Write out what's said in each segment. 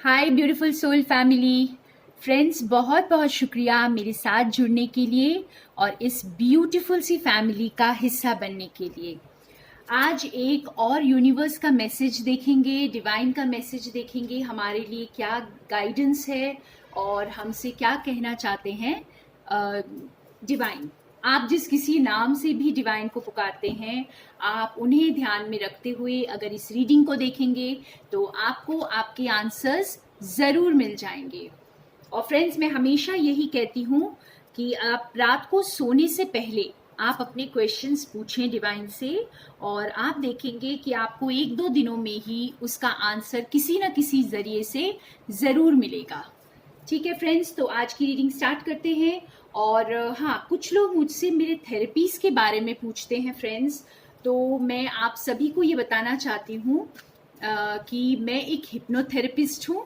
हाय beautiful soul family friends, बहुत बहुत शुक्रिया मेरे साथ जुड़ने के लिए और इस ब्यूटीफुल सी फैमिली का हिस्सा बनने के लिए। आज एक और यूनिवर्स का मैसेज देखेंगे, डिवाइन का मैसेज देखेंगे, हमारे लिए क्या गाइडेंस है और हमसे क्या कहना चाहते हैं डिवाइन। आप जिस किसी नाम से भी डिवाइन को पुकारते हैं, आप उन्हें ध्यान में रखते हुए अगर इस रीडिंग को देखेंगे तो आपको आपके आंसर्स ज़रूर मिल जाएंगे। और फ्रेंड्स, मैं हमेशा यही कहती हूँ कि आप रात को सोने से पहले आप अपने क्वेश्चंस पूछें डिवाइन से, और आप देखेंगे कि आपको एक दो दिनों में ही उसका आंसर किसी न किसी ज़रिए से ज़रूर मिलेगा। ठीक है फ्रेंड्स, तो आज की रीडिंग स्टार्ट करते हैं। और हाँ, कुछ लोग मुझसे मेरे थेरेपीज़ के बारे में पूछते हैं फ्रेंड्स, तो मैं आप सभी को ये बताना चाहती हूँ कि मैं एक हिप्नोथेरेपिस्ट हूँ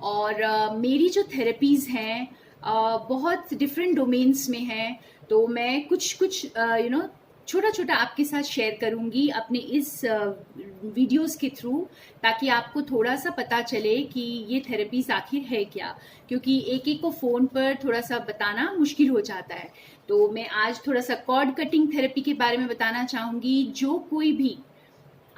और मेरी जो थेरेपीज़ हैं बहुत डिफरेंट डोमेन्स में हैं। तो मैं कुछ छोटा छोटा आपके साथ शेयर करूंगी अपने इस वीडियोस के थ्रू, ताकि आपको थोड़ा सा पता चले कि ये थेरेपीज आखिर है क्या, क्योंकि एक एक को फ़ोन पर थोड़ा सा बताना मुश्किल हो जाता है। तो मैं आज थोड़ा सा कॉर्ड कटिंग थेरेपी के बारे में बताना चाहूँगी। जो कोई भी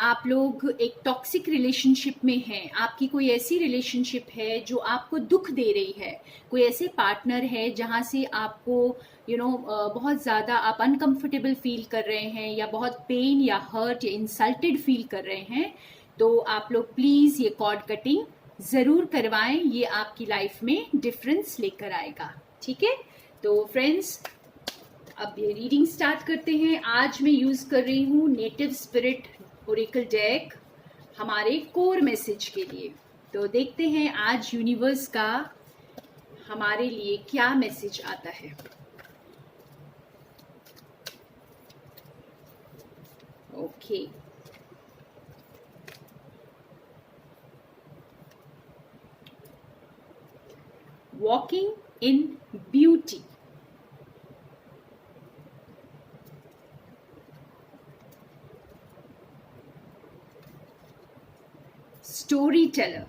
आप लोग एक टॉक्सिक रिलेशनशिप में हैं, आपकी कोई ऐसी रिलेशनशिप है जो आपको दुख दे रही है, कोई ऐसे पार्टनर है जहाँ से आपको बहुत ज़्यादा आप अनकंफर्टेबल फील कर रहे हैं या बहुत पेन या हर्ट या इंसल्टेड फील कर रहे हैं, तो आप लोग प्लीज़ ये कॉर्ड कटिंग ज़रूर करवाएं। ये आपकी लाइफ में डिफरेंस लेकर आएगा। ठीक है, तो फ्रेंड्स अब ये रीडिंग स्टार्ट करते हैं। आज मैं यूज़ कर रही हूँ नेटिव स्पिरिट ओरेकल डेक हमारे कोर मैसेज के लिए। तो देखते हैं आज यूनिवर्स का हमारे लिए क्या मैसेज आता है। Okay, walking in beauty. Story teller.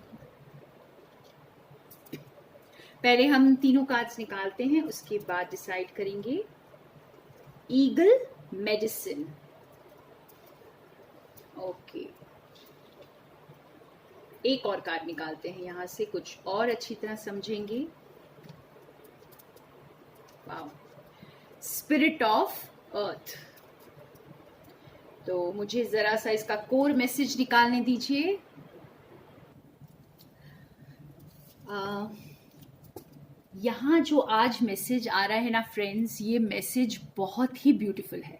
पहले हम तीनों कार्ड्स निकालते हैं, उसके बाद डिसाइड करेंगे। Eagle medicine. ओके, एक और कार्ड निकालते हैं, यहां से कुछ और अच्छी तरह समझेंगे। Wow, spirit of earth. तो मुझे जरा सा इसका कोर मैसेज निकालने दीजिए। यहाँ जो आज मैसेज आ रहा है ना फ्रेंड्स, ये मैसेज बहुत ही ब्यूटीफुल है।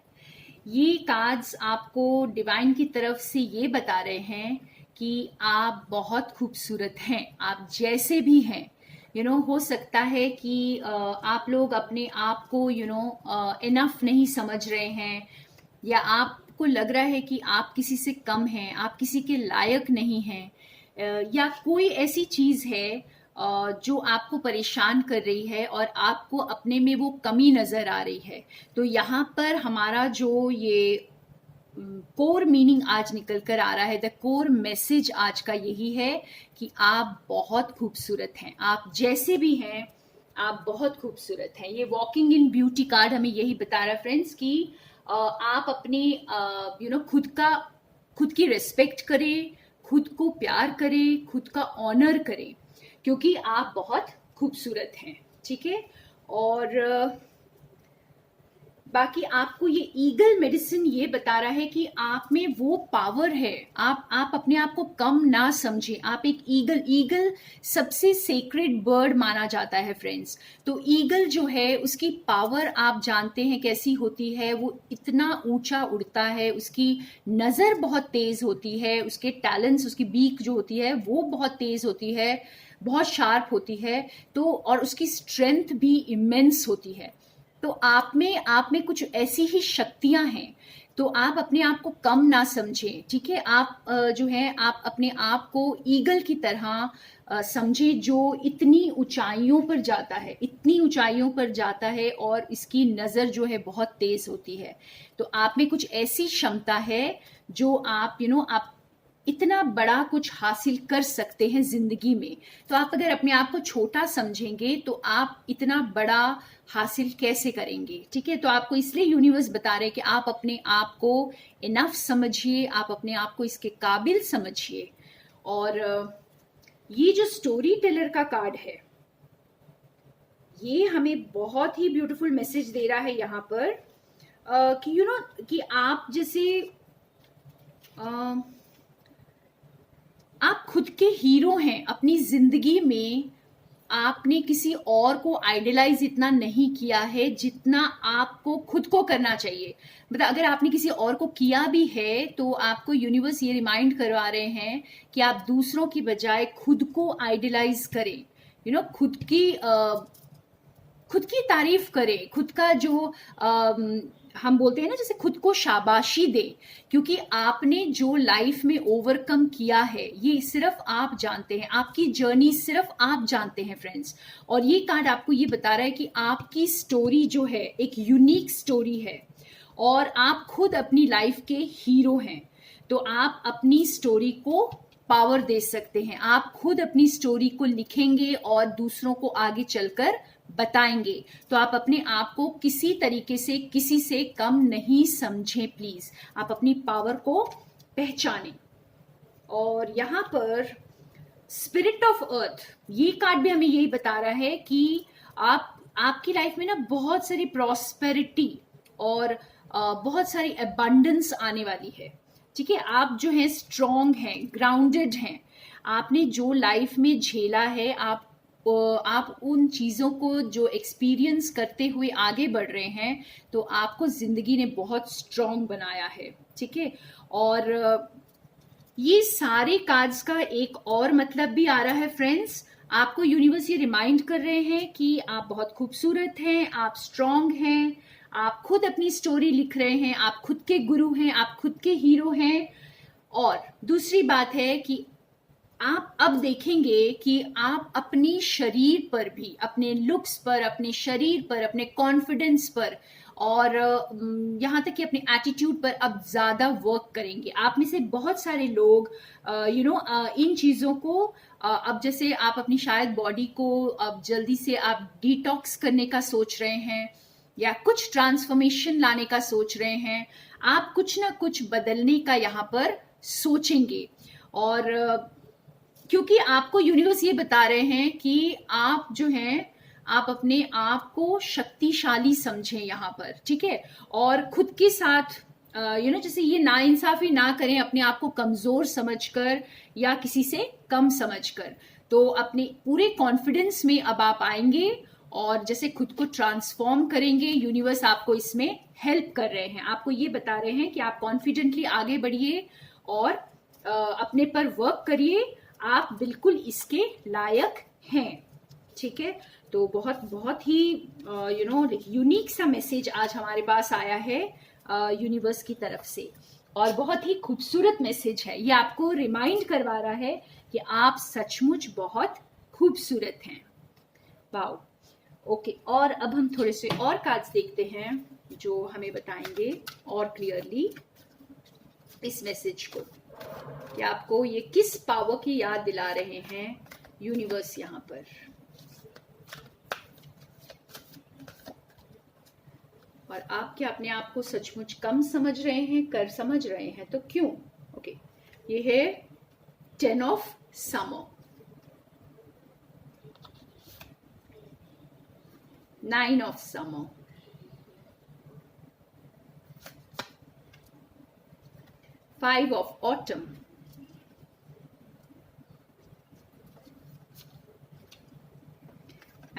ये कार्ड्स आपको डिवाइन की तरफ से ये बता रहे हैं कि आप बहुत खूबसूरत हैं, आप जैसे भी हैं। हो सकता है कि आप लोग अपने आप को इनफ नहीं समझ रहे हैं, या आपको लग रहा है कि आप किसी से कम हैं, आप किसी के लायक नहीं हैं, या कोई ऐसी चीज़ है जो आपको परेशान कर रही है और आपको अपने में वो कमी नज़र आ रही है। तो यहाँ पर हमारा जो ये कोर मीनिंग आज निकल कर आ रहा है, द कोर मैसेज आज का यही है कि आप बहुत खूबसूरत हैं, आप जैसे भी हैं आप बहुत खूबसूरत हैं। ये वॉकिंग इन ब्यूटी कार्ड हमें यही बता रहा है फ्रेंड्स कि आप अपने खुद की रिस्पेक्ट करें, खुद को प्यार करें, खुद का ऑनर करें, क्योंकि आप बहुत खूबसूरत हैं। ठीक है, और बाकी आपको ये ईगल मेडिसिन ये बता रहा है कि आप में वो पावर है। आप अपने आप को कम ना समझें। आप एक ईगल सबसे सेक्रेड बर्ड माना जाता है फ्रेंड्स। तो ईगल जो है उसकी पावर आप जानते हैं कैसी होती है। वो इतना ऊंचा उड़ता है, उसकी नज़र बहुत तेज होती है, उसके टैलेंट्स, उसकी बीक जो होती है वो बहुत तेज होती है, बहुत शार्प होती है। तो और उसकी स्ट्रेंथ भी इमेंस होती है। तो आप में कुछ ऐसी ही शक्तियां हैं। तो आप अपने आप को कम ना समझें। ठीक है, आप जो है आप अपने आप को ईगल की तरह समझें, जो इतनी ऊंचाइयों पर जाता है, इतनी ऊंचाइयों पर जाता है और इसकी नज़र जो है बहुत तेज होती है। तो आप में कुछ ऐसी क्षमता है जो आप आप इतना बड़ा कुछ हासिल कर सकते हैं जिंदगी में। तो आप अगर अपने आप को छोटा समझेंगे तो आप इतना बड़ा हासिल कैसे करेंगे? ठीक है, तो आपको इसलिए यूनिवर्स बता रहे हैं कि आप अपने आप को इनफ समझिए, आप अपने आप को इसके काबिल समझिए। और ये जो स्टोरी टेलर का कार्ड है, ये हमें बहुत ही ब्यूटीफुल मैसेज दे रहा है यहाँ पर कि कि आप जैसे आप खुद के हीरो हैं अपनी जिंदगी में। आपने किसी और को आइडलाइज इतना नहीं किया है जितना आपको खुद को करना चाहिए। मतलब अगर आपने किसी और को किया भी है तो आपको यूनिवर्स ये रिमाइंड करवा रहे हैं कि आप दूसरों की बजाय खुद को आइडलाइज करें। खुद की तारीफ करें, खुद का जो हम बोलते हैं ना, जैसे खुद को शाबाशी दे, क्योंकि आपने जो लाइफ में ओवरकम किया है ये सिर्फ आप जानते हैं, आपकी जर्नी सिर्फ आप जानते हैं फ्रेंड्स। और ये कार्ड आपको ये बता रहा है कि आपकी स्टोरी जो है एक यूनिक स्टोरी है और आप खुद अपनी लाइफ के हीरो हैं। तो आप अपनी स्टोरी को पावर दे सकते हैं, आप खुद अपनी स्टोरी को लिखेंगे और दूसरों को आगे चलकर बताएंगे। तो आप अपने आप को किसी तरीके से किसी से कम नहीं समझें प्लीज, आप अपनी पावर को पहचानें। और यहाँ पर स्पिरिट ऑफ अर्थ, ये कार्ड भी हमें यही बता रहा है कि आपकी लाइफ में ना बहुत सारी प्रॉस्पेरिटी और बहुत सारी अबंडेंस आने वाली है। ठीक है, आप जो है स्ट्रॉन्ग हैं, ग्राउंडेड हैं, आपने जो लाइफ में झेला है, आप उन चीज़ों को जो एक्सपीरियंस करते हुए आगे बढ़ रहे हैं, तो आपको जिंदगी ने बहुत स्ट्रॉन्ग बनाया है। ठीक है, और ये सारे कार्ड्स का एक और मतलब भी आ रहा है फ्रेंड्स। आपको यूनिवर्स ये रिमाइंड कर रहे हैं कि आप बहुत खूबसूरत हैं, आप स्ट्रॉन्ग हैं, आप खुद अपनी स्टोरी लिख रहे हैं, आप खुद के गुरु हैं, आप खुद के हीरो हैं। और दूसरी बात है कि आप अब देखेंगे कि आप अपनी शरीर पर भी, अपने लुक्स पर, अपने शरीर पर, अपने कॉन्फिडेंस पर और यहाँ तक कि अपने एटीट्यूड पर अब ज्यादा वर्क करेंगे। आप में से बहुत सारे लोग इन चीजों को अब जैसे आप अपनी शायद बॉडी को अब जल्दी से आप डिटॉक्स करने का सोच रहे हैं या कुछ ट्रांसफॉर्मेशन लाने का सोच रहे हैं, आप कुछ ना कुछ बदलने का यहाँ पर सोचेंगे। और क्योंकि आपको यूनिवर्स ये बता रहे हैं कि आप जो हैं, आप अपने आप को शक्तिशाली समझें यहाँ पर। ठीक है, और खुद के साथ जैसे ये नाइंसाफी ना करें अपने आप को कमजोर समझकर या किसी से कम समझकर। तो अपने पूरे कॉन्फिडेंस में अब आप आएंगे और जैसे खुद को ट्रांसफॉर्म करेंगे। यूनिवर्स आपको इसमें हेल्प कर रहे हैं, आपको ये बता रहे हैं कि आप कॉन्फिडेंटली आगे बढ़िए और अपने पर वर्क करिए, आप बिल्कुल इसके लायक हैं। ठीक है, तो बहुत बहुत ही यूनिक सा मैसेज आज हमारे पास आया है यूनिवर्स की तरफ से, और बहुत ही खूबसूरत मैसेज है। ये आपको रिमाइंड करवा रहा है कि आप सचमुच बहुत खूबसूरत हैं। Wow, okay. और अब हम थोड़े से और कार्ड्स देखते हैं जो हमें बताएंगे और क्लियरली इस मैसेज को, कि आपको ये किस पावर की याद दिला रहे हैं यूनिवर्स यहाँ पर। और आप क्या अपने आप को सचमुच कम समझ रहे हैं, समझ रहे हैं तो क्यों? ओके, ये है 10 of summer, 9 of summer, 5 of autumn,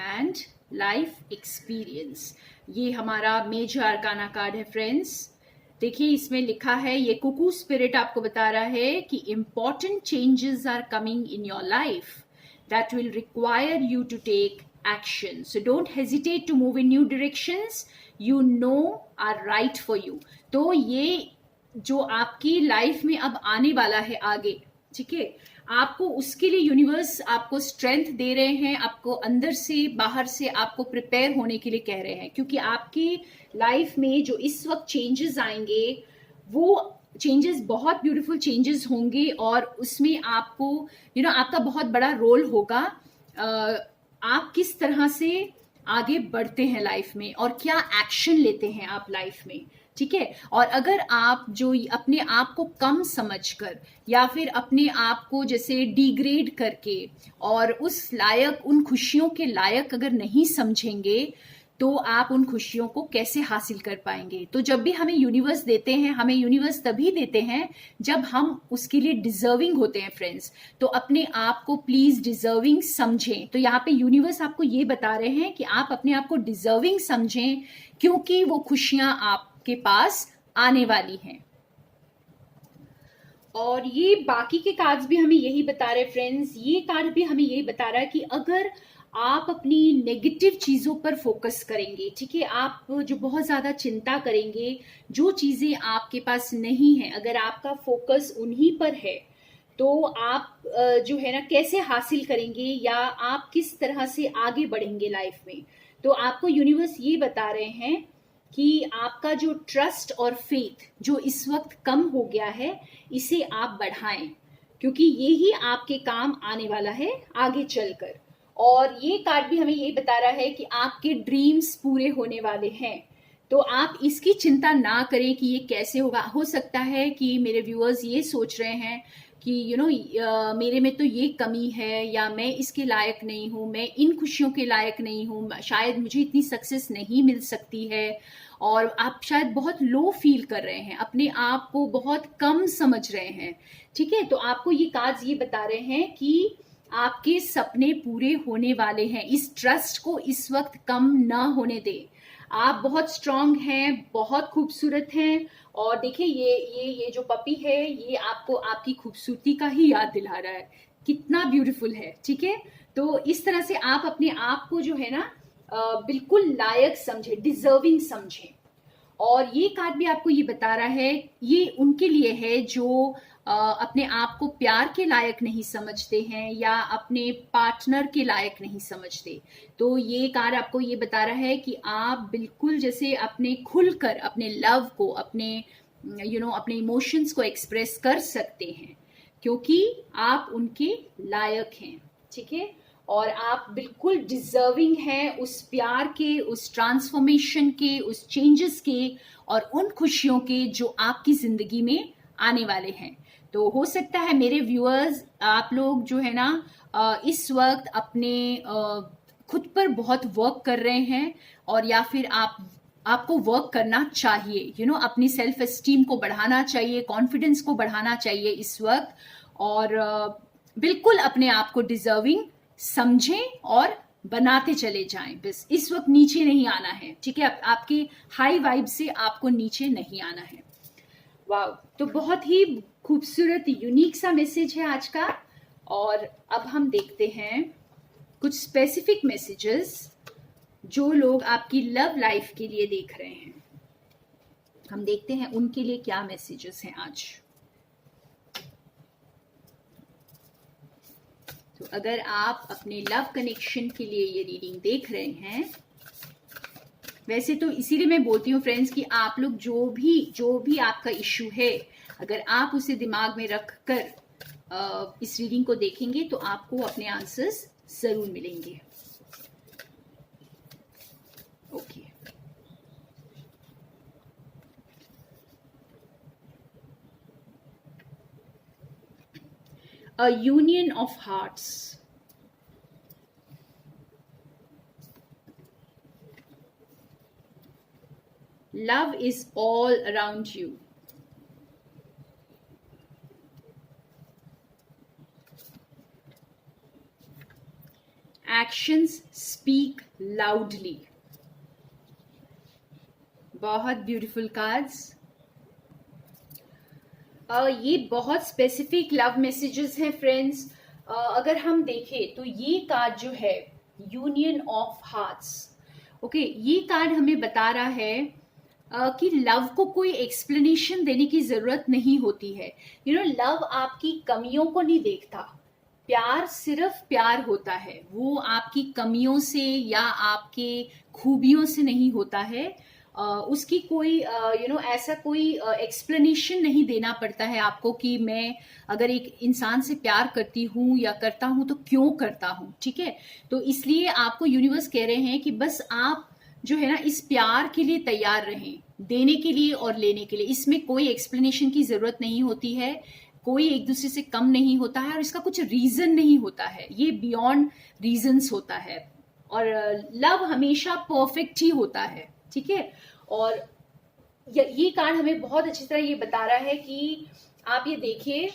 and life experience. ये हमारा मेजर आर्काना कार्ड है फ्रेंड्स। देखिए इसमें लिखा है, ये कुकू स्पिरिट आपको बता रहा है कि important changes are coming in your life that will require you to take action. So don't hesitate to move in new directions you know are right for you. तो ये जो आपकी लाइफ में अब आने वाला है आगे, ठीक है, आपको उसके लिए यूनिवर्स आपको स्ट्रेंथ दे रहे हैं, आपको अंदर से बाहर से आपको प्रिपेयर होने के लिए कह रहे हैं, क्योंकि आपकी लाइफ में जो इस वक्त चेंजेस आएंगे वो चेंजेस, बहुत ब्यूटीफुल चेंजेस होंगे और उसमें आपको आपका बहुत बड़ा रोल होगा। आप किस तरह से आगे बढ़ते हैं लाइफ में और क्या एक्शन लेते हैं आप लाइफ में, ठीक है। और अगर आप जो अपने आप को कम समझकर या फिर अपने आप को जैसे डिग्रेड करके और उस लायक, उन खुशियों के लायक अगर नहीं समझेंगे, तो आप उन खुशियों को कैसे हासिल कर पाएंगे। तो जब भी हमें यूनिवर्स देते हैं, हमें यूनिवर्स तभी देते हैं जब हम उसके लिए डिजर्विंग होते हैं फ्रेंड्स। तो अपने आप को प्लीज डिजर्विंग समझें। तो यहाँ पे यूनिवर्स आपको ये बता रहे हैं कि आप अपने आप को डिजर्विंग समझें, क्योंकि वो खुशियां आपके पास आने वाली हैं। और ये बाकी के कार्ड्स भी हमें यही बता रहे फ्रेंड्स, ये कार्ड भी हमें यही बता रहा है कि अगर आप अपनी नेगेटिव चीजों पर फोकस करेंगे, ठीक है, आप जो बहुत ज्यादा चिंता करेंगे, जो चीजें आपके पास नहीं है, अगर आपका फोकस उन्हीं पर है, तो आप जो है ना कैसे हासिल करेंगे या आप किस तरह से आगे बढ़ेंगे लाइफ में। तो आपको यूनिवर्स ये बता रहे हैं कि आपका जो ट्रस्ट और फेथ जो इस वक्त कम हो गया है, इसे आप बढ़ाएं, क्योंकि ये ही आपके काम आने वाला है आगे चलकर। और ये कार्ड भी हमें यही बता रहा है कि आपके ड्रीम्स पूरे होने वाले हैं। तो आप इसकी चिंता ना करें कि ये कैसे होगा। हो सकता है कि मेरे व्यूअर्स ये सोच रहे हैं कि मेरे में तो ये कमी है, या मैं इसके लायक नहीं हूँ, मैं इन खुशियों के लायक नहीं हूँ, शायद मुझे इतनी सक्सेस नहीं मिल सकती है। और आप शायद बहुत लो फील कर रहे हैं, अपने आप को बहुत कम समझ रहे हैं, ठीक है। तो आपको ये कार्ड्स ये बता रहे हैं कि आपके सपने पूरे होने वाले हैं। इस ट्रस्ट को इस वक्त कम ना होने दें। आप बहुत स्ट्रांग हैं, बहुत खूबसूरत हैं। और देखिए ये जो पपी है, ये आपको आपकी खूबसूरती का ही याद दिला रहा है, कितना ब्यूटीफुल है, ठीक है। तो इस तरह से आप अपने आप को जो है ना बिल्कुल लायक समझे, डिजर्विंग समझे। और ये कार्ड भी आपको ये बता रहा है, ये उनके लिए है जो अपने आप को प्यार के लायक नहीं समझते हैं या अपने पार्टनर के लायक नहीं समझते। तो ये कार्ड आपको ये बता रहा है कि आप बिल्कुल जैसे अपने खुलकर अपने लव को, अपने अपने इमोशंस को एक्सप्रेस कर सकते हैं, क्योंकि आप उनके लायक हैं, ठीक है। और आप बिल्कुल डिजर्विंग हैं उस प्यार के, उस ट्रांसफॉर्मेशन के, उस चेंजेस के और उन खुशियों के जो आपकी जिंदगी में आने वाले हैं। तो हो सकता है मेरे व्यूअर्स, आप लोग जो है ना इस वक्त अपने खुद पर बहुत वर्क कर रहे हैं, और या फिर आपको वर्क करना चाहिए, अपनी सेल्फ एस्टीम को बढ़ाना चाहिए, कॉन्फिडेंस को बढ़ाना चाहिए इस वक्त। और बिल्कुल अपने आप को डिजर्विंग समझें और बनाते चले जाएं। बस इस वक्त नीचे नहीं आना है, ठीक है। आपके हाई वाइब से आपको नीचे नहीं आना है। वाह, तो बहुत ही खूबसूरत यूनिक सा मैसेज है आज का। और अब हम देखते हैं कुछ स्पेसिफिक मैसेजेस जो लोग आपकी लव लाइफ के लिए देख रहे हैं। हम देखते हैं उनके लिए क्या मैसेजेस हैं आज। तो अगर आप अपने लव कनेक्शन के लिए ये रीडिंग देख रहे हैं, वैसे तो इसीलिए मैं बोलती हूँ फ्रेंड्स कि आप लोग जो भी आपका इश्यू है, अगर आप उसे दिमाग में रख कर इस रीडिंग को देखेंगे तो आपको अपने आंसर्स जरूर मिलेंगे। Okay, A union of hearts. Love is all around you. Actions speak loudly. बहुत ब्यूटीफुल कार्ड्स। ये बहुत स्पेसिफिक लव मैसेजेस हैं फ्रेंड्स। अगर हम देखें तो ये कार्ड जो है यूनियन ऑफ हार्ट्स, ओके, ये कार्ड हमें बता रहा है कि लव को कोई एक्सप्लेनेशन देने की जरूरत नहीं होती है। लव आपकी कमियों को नहीं देखता, प्यार सिर्फ प्यार होता है, वो आपकी कमियों से या आपके खूबियों से नहीं होता है। उसकी कोई ऐसा कोई एक्सप्लेनेशन नहीं देना पड़ता है आपको कि मैं अगर एक इंसान से प्यार करती हूँ या करता हूँ तो क्यों करता हूँ, ठीक है। तो इसलिए आपको यूनिवर्स कह रहे हैं कि बस आप जो है ना इस प्यार के लिए तैयार रहें, देने के लिए और लेने के लिए। इसमें कोई एक्सप्लेनेशन की जरूरत नहीं होती है, कोई एक दूसरे से कम नहीं होता है और इसका कुछ रीजन नहीं होता है, ये बियॉन्ड रीजंस होता है। और लव हमेशा परफेक्ट ही होता है, ठीक है। और ये कार्ड हमें बहुत अच्छी तरह ये बता रहा है कि आप ये देखिए,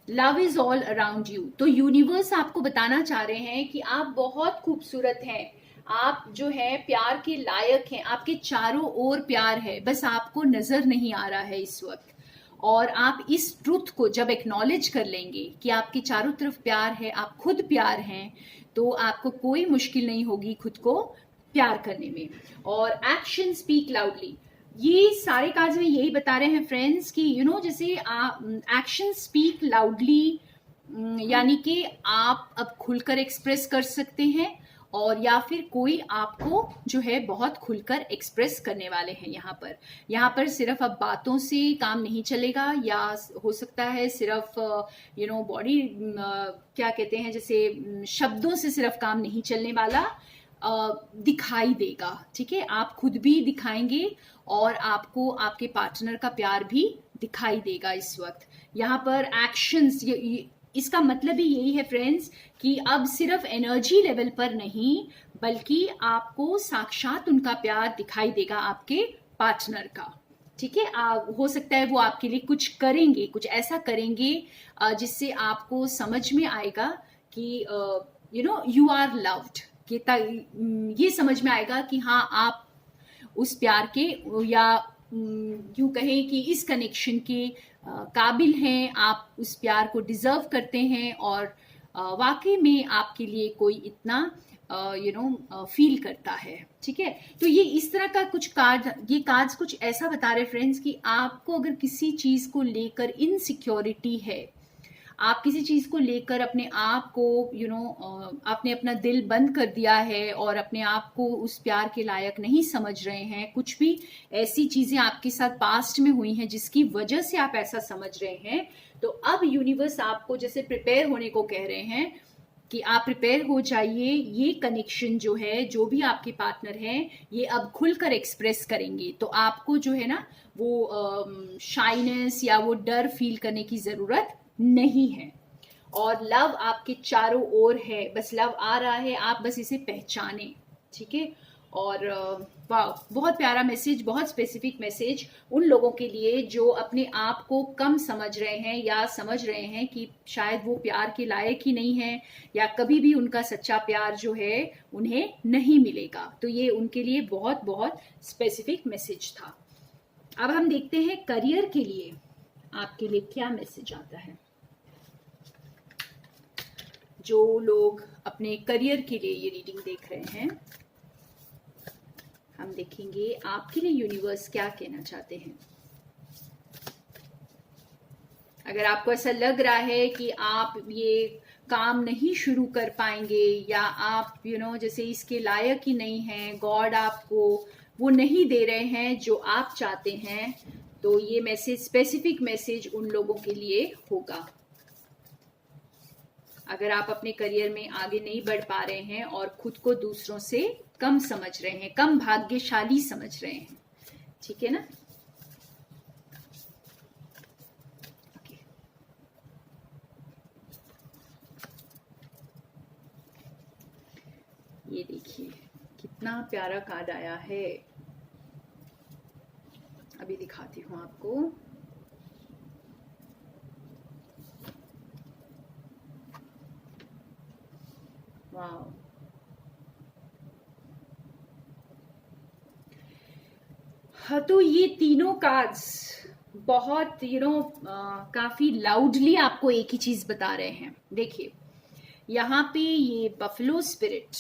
love is all around you. तो यूनिवर्स आपको बताना चाह रहे हैं कि आप बहुत खूबसूरत हैं, आप जो है प्यार के लायक हैं, आपके चारों ओर प्यार है, बस आपको नजर नहीं आ रहा है इस वक्त। और आप इस ट्रुथ को जब एक्नॉलेज कर लेंगे कि आपके चारों तरफ प्यार है, आप खुद प्यार हैं, तो आपको कोई मुश्किल नहीं होगी खुद को प्यार करने में। और एक्शन स्पीक लाउडली, ये सारे कार्ड्स में यही बता रहे हैं फ्रेंड्स कि जैसे एक्शन स्पीक लाउडली, यानी कि आप अब खुलकर एक्सप्रेस कर सकते हैं, और या फिर कोई आपको जो है बहुत खुलकर एक्सप्रेस करने वाले हैं। यहाँ पर सिर्फ अब बातों से काम नहीं चलेगा, या हो सकता है सिर्फ बॉडी क्या कहते हैं, जैसे शब्दों से सिर्फ काम नहीं चलने वाला, दिखाई देगा, ठीक है। आप खुद भी दिखाएंगे और आपको आपके पार्टनर का प्यार भी दिखाई देगा इस वक्त। यहाँ पर एक्शंस, इसका मतलब ही यही है फ्रेंड्स कि अब सिर्फ एनर्जी लेवल पर नहीं, बल्कि आपको साक्षात उनका प्यार दिखाई देगा आपके पार्टनर का, ठीक है। हो सकता है वो आपके लिए कुछ करेंगे, कुछ ऐसा करेंगे जिससे आपको समझ में आएगा कि यू आर लव्ड, ये समझ में आएगा कि हाँ आप उस प्यार के, या यूं कहें कि इस कनेक्शन के काबिल हैं, आप उस प्यार को डिजर्व करते हैं, और वाकई में आपके लिए कोई इतना फील करता है, ठीक है। तो ये इस तरह का कुछ ये कार्ड्स कुछ ऐसा बता रहे फ्रेंड्स कि आपको अगर किसी चीज को लेकर इनसिक्योरिटी है, आप किसी चीज को लेकर अपने आप को आपने अपना दिल बंद कर दिया है और अपने आप को उस प्यार के लायक नहीं समझ रहे हैं, कुछ भी ऐसी चीजें आपके साथ पास्ट में हुई हैं जिसकी वजह से आप ऐसा समझ रहे हैं, तो अब यूनिवर्स आपको जैसे प्रिपेयर होने को कह रहे हैं कि आप प्रिपेयर हो जाइए। ये कनेक्शन जो है, जो भी आपके पार्टनर हैं, ये अब खुलकर एक्सप्रेस करेंगे, तो आपको जो है ना वो शाइनेस या वो डर फील करने की जरूरत नहीं है। और लव आपके चारों ओर है, बस लव आ रहा है, आप बस इसे पहचाने, ठीक है। और वाह, बहुत प्यारा मैसेज, बहुत स्पेसिफिक मैसेज उन लोगों के लिए जो अपने आप को कम समझ रहे हैं, या समझ रहे हैं कि शायद वो प्यार के लायक ही नहीं है, या कभी भी उनका सच्चा प्यार जो है उन्हें नहीं मिलेगा। तो ये उनके लिए बहुत बहुत स्पेसिफिक मैसेज था। अब हम देखते हैं करियर के लिए आपके लिए क्या मैसेज आता है। जो लोग अपने करियर के लिए ये रीडिंग देख रहे हैं, हम देखेंगे आपके लिए यूनिवर्स क्या कहना चाहते हैं। अगर आपको ऐसा लग रहा है कि आप ये काम नहीं शुरू कर पाएंगे, या आप जैसे इसके लायक ही नहीं हैं, गॉड आपको वो नहीं दे रहे हैं जो आप चाहते हैं, तो ये मैसेज, स्पेसिफिक मैसेज उन लोगों के लिए होगा। अगर आप अपने करियर में आगे नहीं बढ़ पा रहे हैं और खुद को दूसरों से कम समझ रहे हैं, कम भाग्यशाली समझ रहे हैं, ठीक है ना। ये देखिए कितना प्यारा कार्ड आया है, अभी दिखाती हूं आपको। वाह, हाँ, तो ये तीनों कार्ड्स बहुत काफी लाउडली आपको एक ही चीज बता रहे हैं। देखिए यहाँ पे ये बफलो स्पिरिट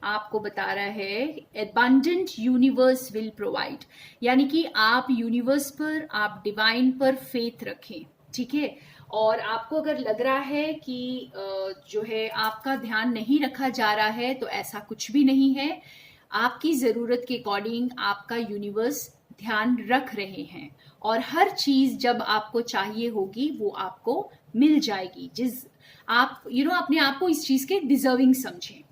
आपको बता रहा है एबंडेंट यूनिवर्स विल प्रोवाइड, यानी कि आप यूनिवर्स पर, आप डिवाइन पर फेथ रखें, ठीक है। और आपको अगर लग रहा है कि जो है आपका ध्यान नहीं रखा जा रहा है, तो ऐसा कुछ भी नहीं है। आपकी ज़रूरत के अकॉर्डिंग आपका यूनिवर्स ध्यान रख रहे हैं, और हर चीज़ जब आपको चाहिए होगी वो आपको मिल जाएगी। जिस आप अपने आप को इस चीज़ के डिजर्विंग समझें।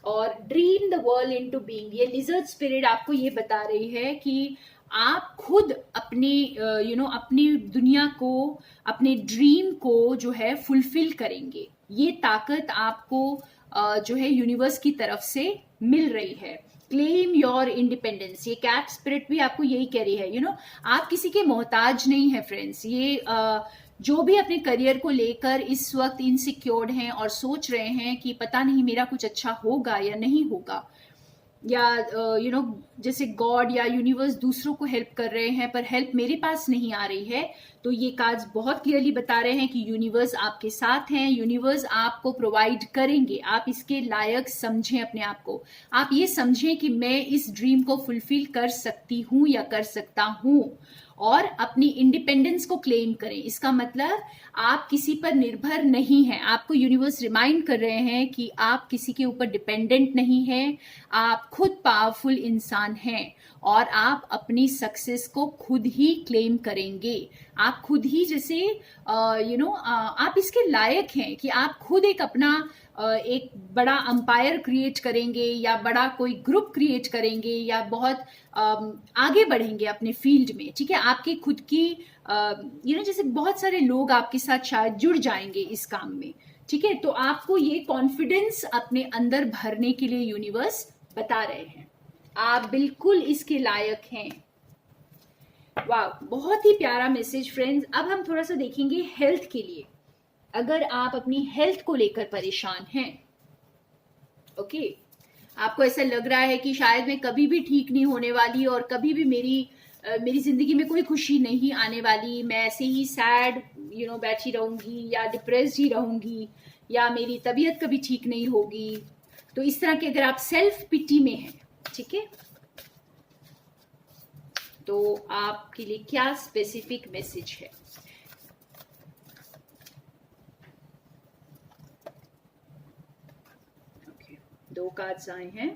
और dream the world into being, ये लिजर्ड स्पिरिट आपको ये बता रही है कि आप खुद अपने अपनी दुनिया को, अपने ड्रीम को जो है फुलफिल करेंगे। ये ताकत आपको जो है यूनिवर्स की तरफ से मिल रही है। क्लेम योर इंडिपेंडेंस, ये कैट स्पिरिट भी आपको यही कह रही है। आप किसी के मोहताज नहीं है फ्रेंड्स। ये जो भी अपने करियर को लेकर इस वक्त इनसिक्योर्ड हैं और सोच रहे हैं कि पता नहीं मेरा कुछ अच्छा होगा या नहीं होगा, या जैसे गॉड या यूनिवर्स दूसरों को हेल्प कर रहे हैं पर हेल्प मेरे पास नहीं आ रही है, तो ये कार्ड्स बहुत क्लियरली बता रहे हैं कि यूनिवर्स आपके साथ हैं, यूनिवर्स आपको प्रोवाइड करेंगे। आप इसके लायक समझें अपने आप को। आप ये समझें कि मैं इस ड्रीम को फुलफिल कर सकती हूँ या कर सकता हूँ, और अपनी इंडिपेंडेंस को क्लेम करें। इसका मतलब आप किसी पर निर्भर नहीं हैं। आपको यूनिवर्स रिमाइंड कर रहे हैं कि आप किसी के ऊपर डिपेंडेंट नहीं हैं। आप खुद पावरफुल इंसान हैं और आप अपनी सक्सेस को खुद ही क्लेम करेंगे। आप खुद ही जैसे आप इसके लायक हैं कि आप खुद एक अपना एक बड़ा अंपायर क्रिएट करेंगे, या बड़ा कोई ग्रुप क्रिएट करेंगे, या बहुत आगे बढ़ेंगे अपने फील्ड में। ठीक है, आपकी खुद की जैसे बहुत सारे लोग आपके साथ शायद जुड़ जाएंगे इस काम में। ठीक है, तो आपको ये कॉन्फिडेंस अपने अंदर भरने के लिए यूनिवर्स बता रहे हैं। आप बिल्कुल इसके लायक हैं। वाह, बहुत ही प्यारा मैसेज फ्रेंड्स। अब हम थोड़ा सा देखेंगे हेल्थ के लिए। अगर आप अपनी हेल्थ को लेकर परेशान हैं, ओके, आपको ऐसा लग रहा है कि शायद मैं कभी भी ठीक नहीं होने वाली, और कभी भी मेरी जिंदगी में कोई खुशी नहीं आने वाली, मैं ऐसे ही सैड बैठी रहूंगी, या डिप्रेस्ड ही रहूंगी, या मेरी तबीयत कभी ठीक नहीं होगी, तो इस तरह के अगर आप सेल्फ पिटी में हैं, ठीक है, तो आपके लिए क्या स्पेसिफिक मैसेज है? ओके, 2 कार्ड्स आए हैं।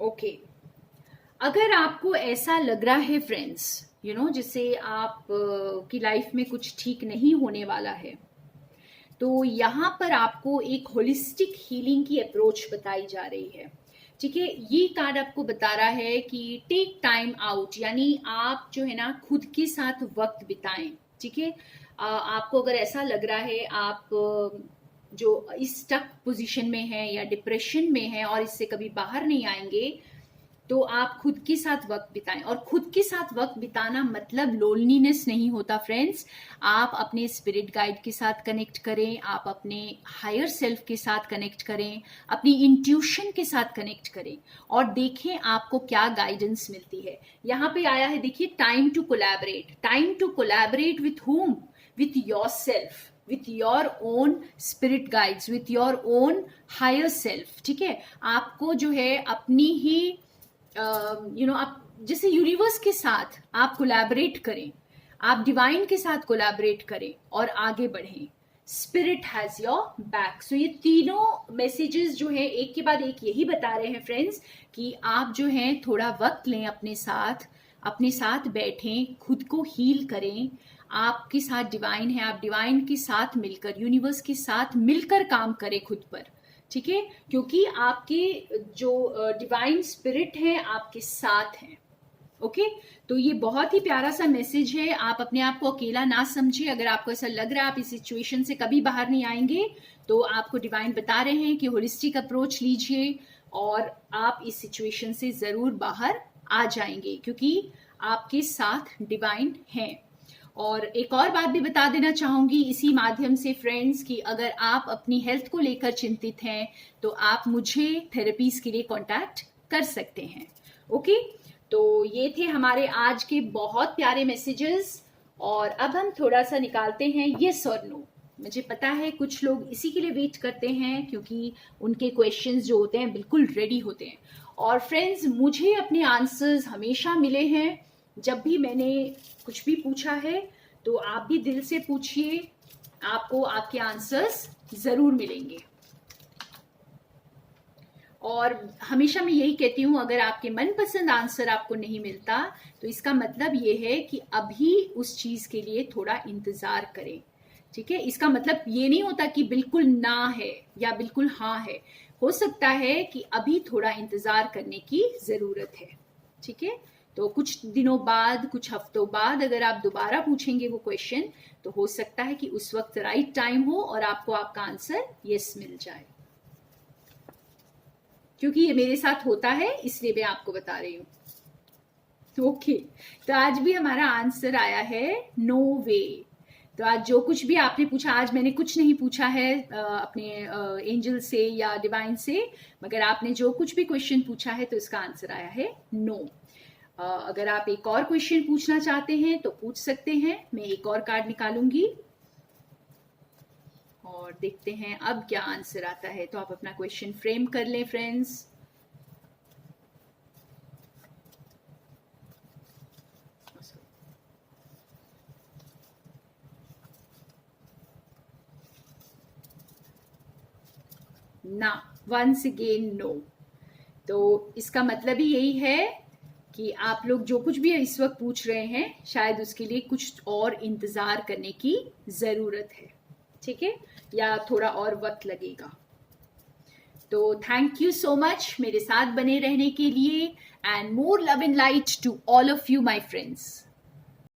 ओके, अगर आपको ऐसा लग रहा है फ्रेंड्स, जैसे आप की लाइफ में कुछ ठीक नहीं होने वाला है, तो यहाँ पर आपको एक होलिस्टिक हीलिंग की अप्रोच बताई जा रही है। ठीक है, ये कार्ड आपको बता रहा है कि टेक टाइम आउट, यानी आप जो है ना खुद के साथ वक्त बिताएं। ठीक है, आपको अगर ऐसा लग रहा है आप जो इस स्टक पोजीशन में है या डिप्रेशन में है और इससे कभी बाहर नहीं आएंगे, तो आप खुद के साथ वक्त बिताएं। और खुद के साथ वक्त बिताना मतलब लोनलीनेस नहीं होता फ्रेंड्स। आप अपने स्पिरिट गाइड के साथ कनेक्ट करें, आप अपने हायर सेल्फ के साथ कनेक्ट करें, अपनी इंट्यूशन के साथ कनेक्ट करें, और देखें आपको क्या गाइडेंस मिलती है। यहाँ पे आया है, देखिए, time to collaborate. Time to collaborate with whom? With yourself, with your own spirit guides, with your own higher self। ठीक है, आपको जो है अपनी ही आप जैसे यूनिवर्स के साथ आप कोलैबोरेट करें, आप डिवाइन के साथ कोलैबोरेट करें और आगे बढ़ें। Spirit has your back. So ये तीनों मैसेजेस जो है एक के बाद एक यही बता रहे हैं फ्रेंड्स कि आप जो है थोड़ा वक्त लें, अपने साथ बैठें, खुद को हील करें। आपके साथ डिवाइन है, आप डिवाइन के साथ मिलकर, यूनिवर्स के साथ मिलकर काम करें खुद पर। ठीक है, क्योंकि आपके जो डिवाइन स्पिरिट है आपके साथ हैं। ओके, तो ये बहुत ही प्यारा सा मैसेज है। आप अपने आप को अकेला ना समझिए। अगर आपको ऐसा लग रहा है आप इस सिचुएशन से कभी बाहर नहीं आएंगे, तो आपको डिवाइन बता रहे हैं कि होलिस्टिक अप्रोच लीजिए और आप इस सिचुएशन से जरूर बाहर आ जाएंगे, क्योंकि आपके साथ डिवाइन हैं। और एक और बात भी बता देना चाहूंगी इसी माध्यम से फ्रेंड्स कि अगर आप अपनी हेल्थ को लेकर चिंतित हैं तो आप मुझे थेरेपीज के लिए कांटेक्ट कर सकते हैं। ओके, तो ये थे हमारे आज के बहुत प्यारे मैसेजेस। और अब हम थोड़ा सा निकालते हैं येस और नो। मुझे पता है कुछ लोग इसी के लिए वेट करते हैं क्योंकि उनके क्वेश्चंस जो होते हैं बिल्कुल रेडी होते हैं। और फ्रेंड्स, मुझे अपने आंसर्स हमेशा मिले हैं। जब भी मैंने कुछ भी पूछा है तो आप भी दिल से पूछिए, आपको आपके आंसर्स ज़रूर मिलेंगे। और हमेशा मैं यही कहती हूँ, अगर आपके मनपसंद आंसर आपको नहीं मिलता तो इसका मतलब ये है कि अभी उस चीज़ के लिए थोड़ा इंतज़ार करें। ठीक है, इसका मतलब ये नहीं होता कि बिल्कुल ना है या बिल्कुल हाँ है। हो सकता है कि अभी थोड़ा इंतज़ार करने की ज़रूरत है। ठीक है, तो कुछ दिनों बाद, कुछ हफ्तों बाद अगर आप दोबारा पूछेंगे वो क्वेश्चन तो हो सकता है कि उस वक्त राइट टाइम हो और आपको आपका आंसर यस मिल जाए। क्योंकि ये मेरे साथ होता है इसलिए मैं आपको बता रही हूँ। ओके, तो आज भी हमारा आंसर आया है नो वे। तो आज जो कुछ भी आपने पूछा, आज मैंने कुछ नहीं पूछा है अपने एंजल से या डिवाइन से, मगर आपने जो कुछ भी क्वेश्चन पूछा है तो इसका आंसर आया है नो। अगर आप एक और क्वेश्चन पूछना चाहते हैं तो पूछ सकते हैं। मैं एक और कार्ड निकालूंगी और देखते हैं अब क्या आंसर आता है। तो आप अपना क्वेश्चन फ्रेम कर लें फ्रेंड्स। ना, वंस अगेन नो। तो इसका मतलब ही यही है कि आप लोग जो कुछ भी इस वक्त पूछ रहे हैं शायद उसके लिए कुछ और इंतजार करने की जरूरत है। ठीक है, या थोड़ा और वक्त लगेगा। तो थैंक यू सो मच मेरे साथ बने रहने के लिए, and more love and light to all of you my friends.